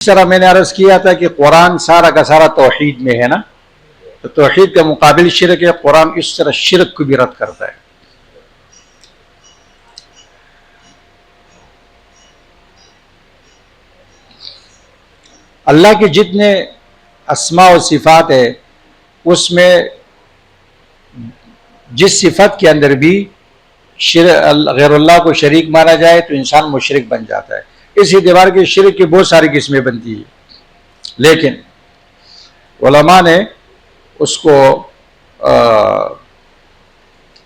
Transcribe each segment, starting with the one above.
اس طرح میں نے عرض کیا تھا کہ قرآن سارا کا سارا توحید میں ہے نا، تو توحید کا مقابل شرک ہے. قرآن اس طرح شرک کو بھی رد کرتا ہے. اللہ کے جتنے اسماء و صفات ہے اس میں جس صفت کے اندر بھی غیر اللہ کو شریک مانا جائے تو انسان مشرک بن جاتا ہے. اس اعتبار کے شرک کی بہت ساری قسمیں بنتی ہیں، لیکن علماء نے اس کو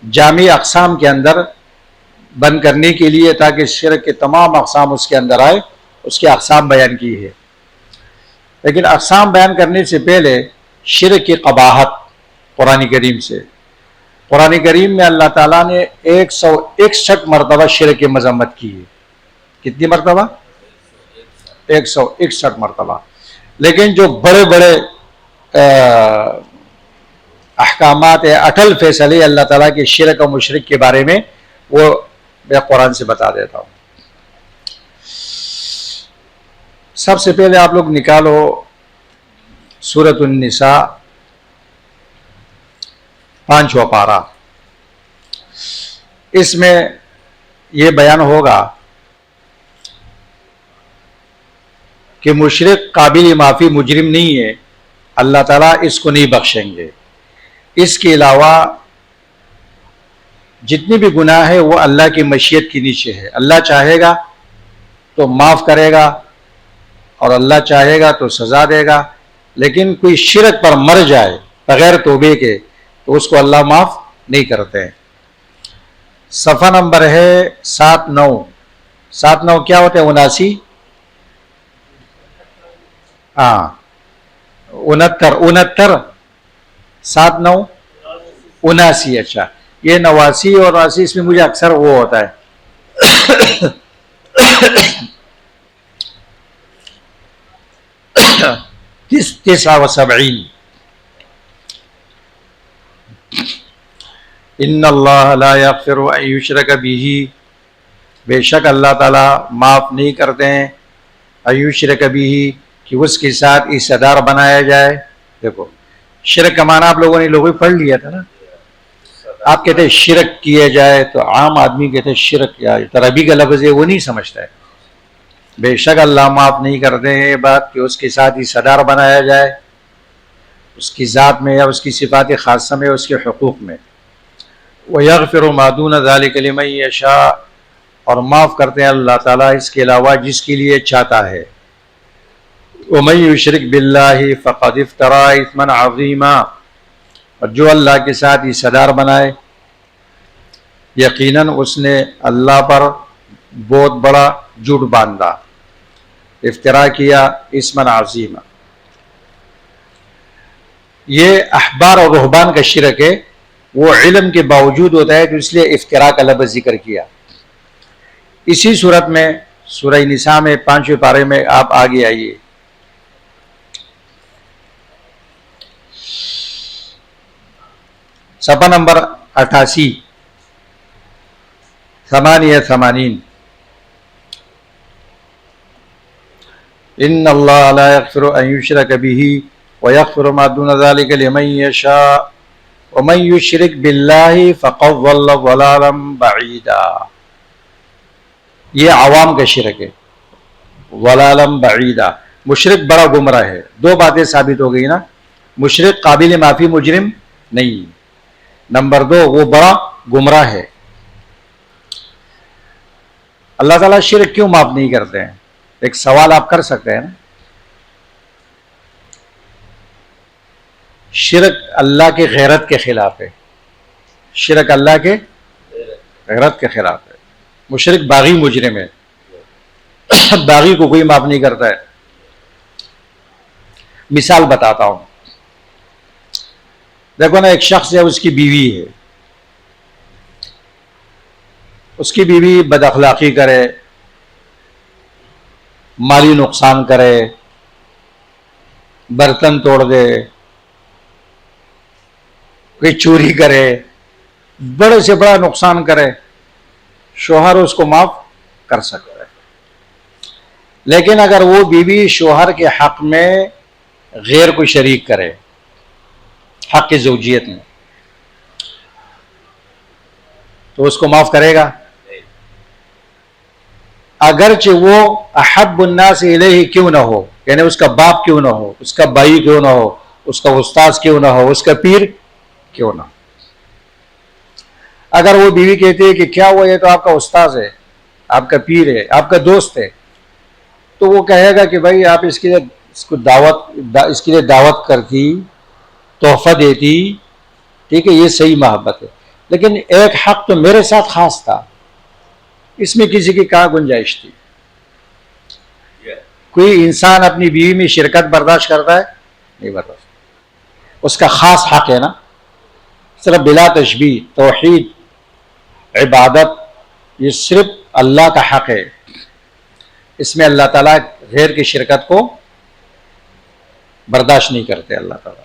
جامع اقسام کے اندر بند کرنے کے لیے تاکہ شرک کے تمام اقسام اس کے اندر آئے، اس کے اقسام بیان کی ہے. لیکن اقسام بیان کرنے سے پہلے شرک کی قباحت قرآن کریم سے، قرآن کریم میں اللہ تعالیٰ نے 161 مرتبہ شرک کی مذمت کی ہے. کتنی مرتبہ؟ 161 مرتبہ. لیکن جو بڑے بڑے احکامات ہے، اٹل فیصلے اللہ تعالیٰ کے شرک و مشرک کے بارے میں، وہ میں قرآن سے بتا دیتا ہوں. سب سے پہلے آپ لوگ نکالو سورۃ النساء 5واں پارہ. اس میں یہ بیان ہوگا کہ مشرک قابل معافی مجرم نہیں ہے، اللہ تعالیٰ اس کو نہیں بخشیں گے. اس کے علاوہ جتنی بھی گناہ ہے وہ اللہ کی مشیت کے نیچے ہے. اللہ چاہے گا تو معاف کرے گا اور اللہ چاہے گا تو سزا دے گا. لیکن کوئی شرک پر مر جائے بغیر توبے کے تو اس کو اللہ معاف نہیں کرتے ہیں. صفحہ نمبر ہے 79. 79 کیا ہوتا ہے؟ 79. ہاں 69 79 79. اچھا، یہ 89 اور 80 اس میں مجھے اکثر وہ ہوتا ہے. 79. ان اللہ لا یغفر ان یشرک بہ، بے شک اللہ تعالیٰ معاف نہیں کرتے ہیں ان یشرک بہ، کہ اس کے ساتھ حصہ دار بنایا جائے. دیکھو شرک کا معنی آپ لوگوں نے پڑھ لیا تھا نا. آپ کہتے ہیں شرک کیا جائے تو عام آدمی کہتے ہیں شرک کیا جائے، عربی کا لفظ ہے وہ نہیں سمجھتا ہے. بے شک اللہ معاف نہیں کرتے ہیں بات کہ اس کے ساتھ حصہ دار بنایا جائے، اس کی ذات میں یا اس کی صفات خاصہ میں، اس کے حقوق میں. وَيَغْفِرُ مَا دُونَ ذَلِكَ لِمَن يَشَاءُ، اور معاف کرتے ہیں اللہ تعالیٰ اس کے علاوہ جس کے لیے چاہتا ہے. وَمَن يُشْرِكْ بِاللَّهِ فَقَدِ افْتَرَىٰ إِثْمًا عَظِيمًا، اور جو اللہ کے ساتھ حصہ دار بنائے یقیناً اس نے اللہ پر بہت بڑا جھوٹ باندھا، افتراء کیا، اسمًا عظیما. یہ احبار اور رہبان کا شرک ہے، وہ علم کے باوجود ہوتا ہے تو اس لیے افتراء کا لفظ ذکر کیا. اسی صورت میں سورہ نساء میں 5ویں پارے میں آپ آگے آئیے. صفحہ نمبر 88 88. ان اللہ لا یغفر ان یشرک بہ ویغفر ما دون ذلک لمن یشاء ومن یشرک باللہ فقد ضل ضلالا بعیدا. یہ عوام کا شرک ہے، ضلالا بعیدا. مشرک بڑا گمراہ ہے. دو باتیں ثابت ہو گئی نا، مشرک قابل معافی مجرم نہیں، نمبر 2 وہ بڑا گمراہ ہے. اللہ تعالیٰ شرک کیوں معاف نہیں کرتے ہیں؟ ایک سوال آپ کر سکتے ہیں نا. شرک اللہ کے غیرت کے خلاف ہے، شرک اللہ کے غیرت کے خلاف ہے. مشرک باغی مجرم ہے، باغی کو کوئی معاف نہیں کرتا ہے. مثال بتاتا ہوں. دیکھو نا، ایک شخص ہے، اس کی بیوی ہے، اس کی بیوی بد اخلاقی کرے، مالی نقصان کرے، برتن توڑ دے، کوئی چوری کرے، بڑے سے بڑا نقصان کرے، شوہر اس کو معاف کر سکتا ہے. لیکن اگر وہ بیوی شوہر کے حق میں غیر کو شریک کرے حق کی زوجیت میں تو اس کو معاف کرے گا؟ اگرچہ وہ احب الناس الیہ کیوں نہ ہو، یعنی اس کا باپ کیوں نہ ہو، اس کا بھائی کیوں نہ ہو، اس کا استاذ کیوں نہ ہو، اس کا پیر کیوں نہ ہو۔ اگر وہ بیوی کہتی ہے کہ کیا ہوا، یہ تو آپ کا استاذ ہے، آپ کا پیر ہے، آپ کا دوست ہے، تو وہ کہے گا کہ بھائی آپ اس کے لیے دعوت کرتی، تحفہ دیتی، ٹھیک ہے، یہ صحیح محبت ہے، لیکن ایک حق تو میرے ساتھ خاص تھا، اس میں کسی کی کہاں گنجائش تھی؟ کوئی انسان اپنی بیوی میں شرکت برداشت کرتا ہے؟ نہیں برداشت، اس کا خاص حق ہے نا، صرف بلا تشبیہ، توحید، عبادت، یہ صرف اللہ کا حق ہے، اس میں اللہ تعالیٰ غیر کی شرکت کو برداشت نہیں کرتے اللہ تعالیٰ،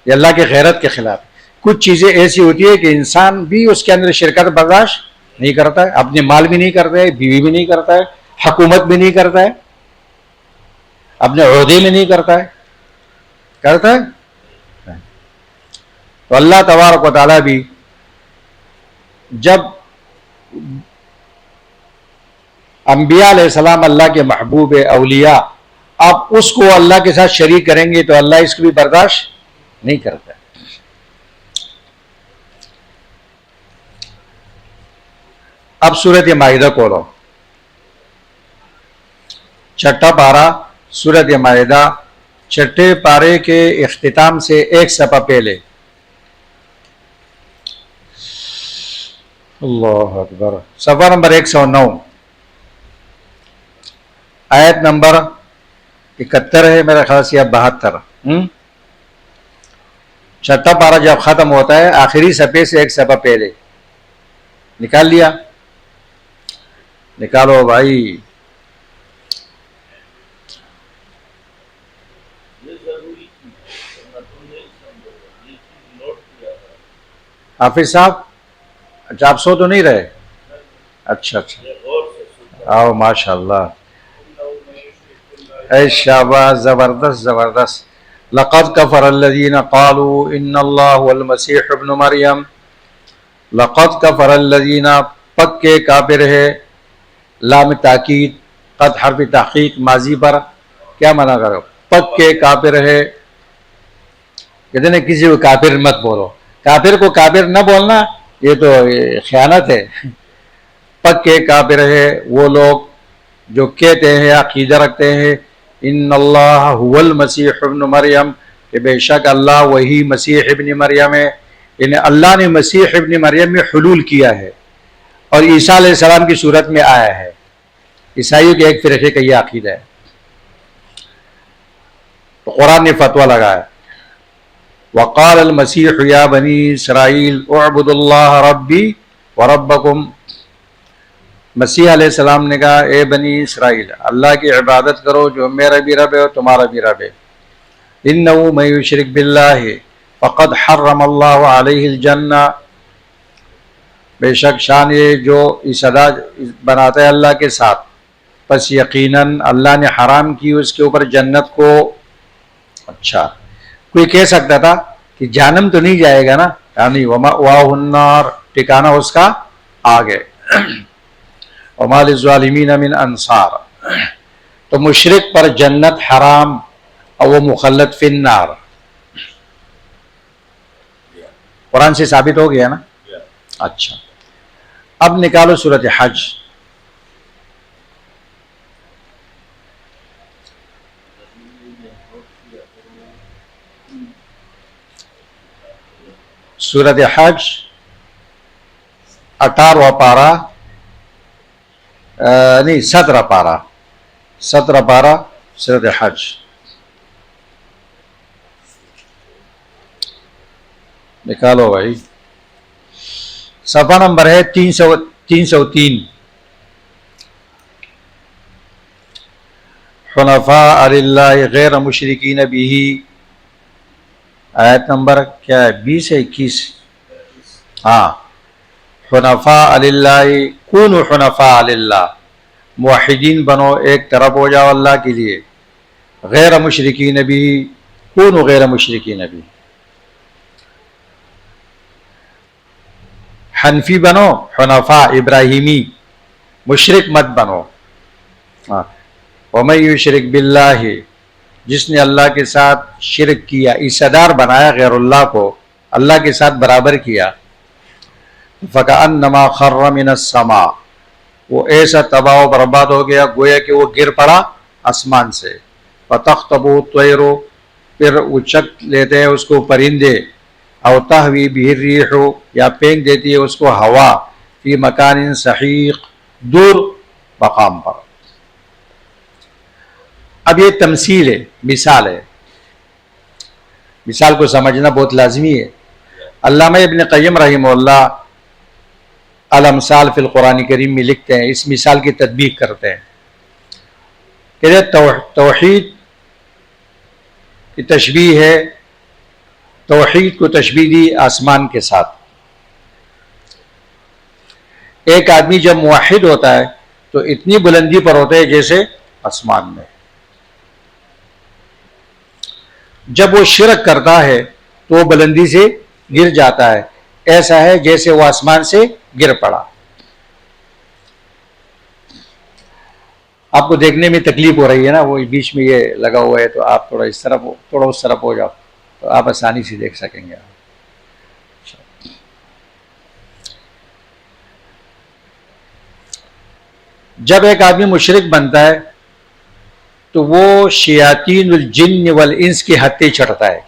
یہ اللہ کی غیرت کے خلاف۔ کچھ چیزیں ایسی ہوتی ہے کہ انسان بھی اس کے اندر شرکت برداشت نہیں کرتا ہے، اپنے مال بھی نہیں کرتا ہے، بیوی بھی نہیں کرتا ہے، حکومت بھی نہیں کرتا ہے، اپنے عہدے میں نہیں کرتا ہے، کرتا ہے؟ تو اللہ تبارک و تعالیٰ بھی جب انبیاء علیہ السلام اللہ کے محبوب اولیاء، اب اس کو اللہ کے ساتھ شریک کریں گے تو اللہ اس کو بھی برداشت نہیں کرتا ہے۔ اب سورۃ مائدہ کھولو، چھٹا پارہ، سورۃ مائدہ، چھٹے پارے کے اختتام سے ایک صفحہ پہلے۔ اللہ اکبر، صفحہ نمبر 109، آیت نمبر 71 ہے میرا خیال سے، یا 72۔ چھٹا پارہ جب ختم ہوتا ہے آخری صفحے سے ایک صفحہ پہلے، نکال لیا؟ نکالو بھائی۔ حافظ صاحب، اچھا آپ سو تو نہیں رہے؟ اچھا آؤ ماشاء اللہ، اے شاباش، زبردست زبردست۔ لقد کفر الذین قالوا ان اللہ هو المسیح ابن مریم، لقد کفر الذین، پکے کافر ہے، لام تاکید، قد حرف تحقیق ماضی پر، کیا مانا کرو؟ پکے کافر ہے، کہتے ہیں کسی کو کافر مت بولو، کافر کو کافر نہ بولنا یہ تو خیانت ہے۔ پکے کافر ہے وہ لوگ جو کہتے ہیں، عقیدہ رکھتے ہیں، ان اللہ هو المسیح ابن مریم، کہ بے شک اللہ وہی مسیح ابن مریم ہے، یعنی اللہ نے مسیح ابن مریم میں حلول کیا ہے اور عیسیٰ علیہ السلام کی صورت میں آیا ہے۔ عیسائیوں کے ایک فرقے کا یہ عقیدہ ہے، تو قرآن نے فتویٰ لگایا، وقال المسیح یا بنی اسرائیل اعبدوا اللہ ربی وربکم، مسیح علیہ السلام نے کہا اے بنی اسرائیل، اللہ کی عبادت کرو جو میرا بھی رب ہے اور تمہارا بھی رب ہے، انہ من یشرک باللہ فقد حرم اللہ علیہ الجنہ، بے شک شان یہ جو صدا بناتا ہے اللہ کے ساتھ، پس یقیناً اللہ نے حرام کی اس کے اوپر جنت کو۔ اچھا، کوئی کہہ سکتا تھا کہ جہنم تو نہیں جائے گا نا، یعنی ومأواہ النار، ٹھکانہ اس کا آگے، وما للظالمین من انصار، تو مشرک پر جنت حرام اور وہ مخلد فی النار، قرآن سے ثابت ہو گیا نا۔ اچھا، اب نکالو سورۃ حج، سورۃ حج 18واں پارہ، نہیں 17 پارہ، 17 پارہ سورۃ حج، نکالو بھائی، صفحہ نمبر ہے 303۔ حنفاء للہ غیر مشرکین بہ، آیت نمبر کیا ہے، 20 ہے 21؟ ہاں، حنفاء للہ، کونوا حنفاء للہ، موحدین بنو، ایک طرف ہو جاؤ اللہ کے لیے، غیر مشرکین بھی، کونوا غیر مشرکین بھی، حنفی بنو، حنفاء ابراہیمی، مشرک مت بنو۔ وَمَن یشرک باللہ، جس نے اللہ کے ساتھ شرک کیا، عیسیٰ بنایا غیر اللہ کو، اللہ کے ساتھ برابر کیا، فَكَأَنَّمَا خَرَّ مِنَ السَّمَاءِ، وہ ایسا تباہ و برباد ہو گیا گویا کہ وہ گر پڑا آسمان سے۔ فَتَخْطَفُهُ الطَّيْرُ، پھر اچک لیتے ہیں اس کو پرندے، او تہوی بِهِ الرِّيحُ، یا پھینک دیتی ہے اس کو ہوا، فی مکان سحیق، دور مقام پر۔ اب یہ تمثیل ہے، مثال ہے، مثال کو سمجھنا بہت لازمی ہے۔ علامہ ابن قیم رحمہ اللہ الامثال فی القرآن کریم میں لکھتے ہیں، اس مثال کی تطبیق کرتے ہیں کہ توحید کی تشبیہ ہے، توحید کو تشبیہ دی آسمان کے ساتھ۔ ایک آدمی جب موحد ہوتا ہے تو اتنی بلندی پر ہوتا ہے جیسے آسمان میں، جب وہ شرک کرتا ہے تو وہ بلندی سے گر جاتا ہے، ایسا ہے جیسے وہ آسمان سے گر پڑا۔ آپ کو دیکھنے میں تکلیف ہو رہی ہے نا، وہ بیچ میں یہ لگا ہوا ہے، تو آپ تھوڑا اس طرف تھوڑا اس طرف ہو جاؤ تو آپ آسانی سے دیکھ سکیں گے۔ جب ایک آدمی مشرک بنتا ہے تو وہ شیاطین الجن والانس کے ہتھے چڑھتا ہے۔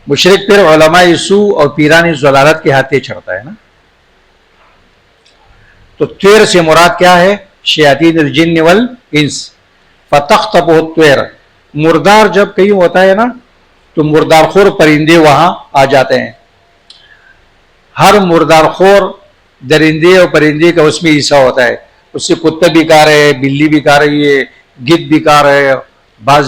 مشرک پھر علماء سوء اور پیران ضلالت کے ہاتھے چڑھتا ہے نا۔ تو طیر سے مراد کیا ہے؟ شیاطین الجن والانس۔ فتخطفہ الطیر، مردار جب کہیں ہوتا ہے نا تو مردار خور پرندے وہاں آ جاتے ہیں۔ ہر مردار خور درندے اور پرندے کا اس میں حصہ ہوتا ہے، اس سے کتا بھی کھا رہے ہے، بلی بھی کھا رہی ہے، گدھ بھی کھا رہے ہے، بعض